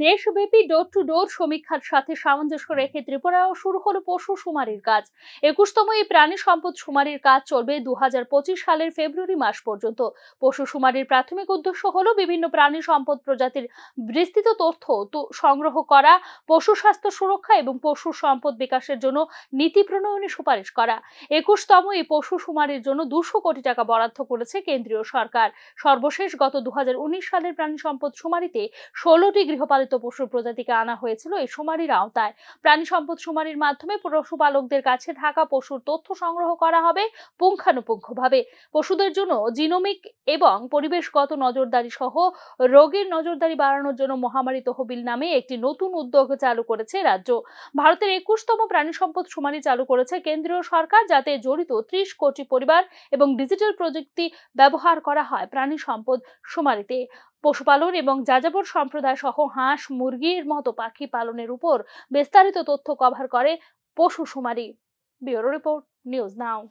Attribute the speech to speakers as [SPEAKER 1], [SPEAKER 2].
[SPEAKER 1] দেশব্যাপী door to ডোর সমীক্ষার সাথে সামঞ্জস্য রেখে ত্রিপুরাও শুরু হলো পশু শুমারির কাজ। 21তম এই প্রাণী সম্পদ শুমারির কাজ চলবে 2025 সালের ফেব্রুয়ারি মাস পর্যন্ত। পশু শুমারির প্রাথমিক উদ্দেশ্য হলো বিভিন্ন প্রাণী সম্পদ প্রজাতির বিস্তৃত তথ্য সংগ্রহ করা, পশু স্বাস্থ্য সুরক্ষা এবং পশু সম্পদ বিকাশের জন্য নীতি প্রণয়নে সুপারিশ করা। 21তম এই পশু শুমারির জন্য 200 কোটি টাকা বরাদ্দ করেছে কেন্দ্রীয় সরকার। সর্বশেষ গত 2019 সালের প্রাণী সম্পদ শুমারিতে 16টি গৃহপালিত পশুর প্রজাতিকে আনা হয়েছিল এই শুমারির আওতায়। প্রাণী সম্পদ শুমারির মাধ্যমে পশুপালকদের কাছে থাকা পশুর তথ্য সংগ্রহ করা হবে পুঙ্খানুপুঙ্খভাবে। পশুদের জন্য জিনোমিক এবং পরিবেশগত নজরদারি সহ রোগের নজরদারি বাড়ানোর জন্য মহামারী তহবিল নামে একটি নতুন উদ্যোগ চালু করেছে রাজ্য। ভারতের 21তম প্রাণী সম্পদ শুমারি চালু করেছে কেন্দ্রীয় সরকার, যাতে জড়িত 30 কোটি পরিবার এবং ডিজিটাল প্রযুক্তি ব্যবহার করা হয় প্রাণী সম্পদ শুমারিতে। পশুপালন এবং যাযাবর সম্প্রদায় সহ হাঁস, মুরগির মতো পাখি পালনের উপর বিস্তারিত তথ্য কভার করে পশু শুমারি। Bureau report, news now.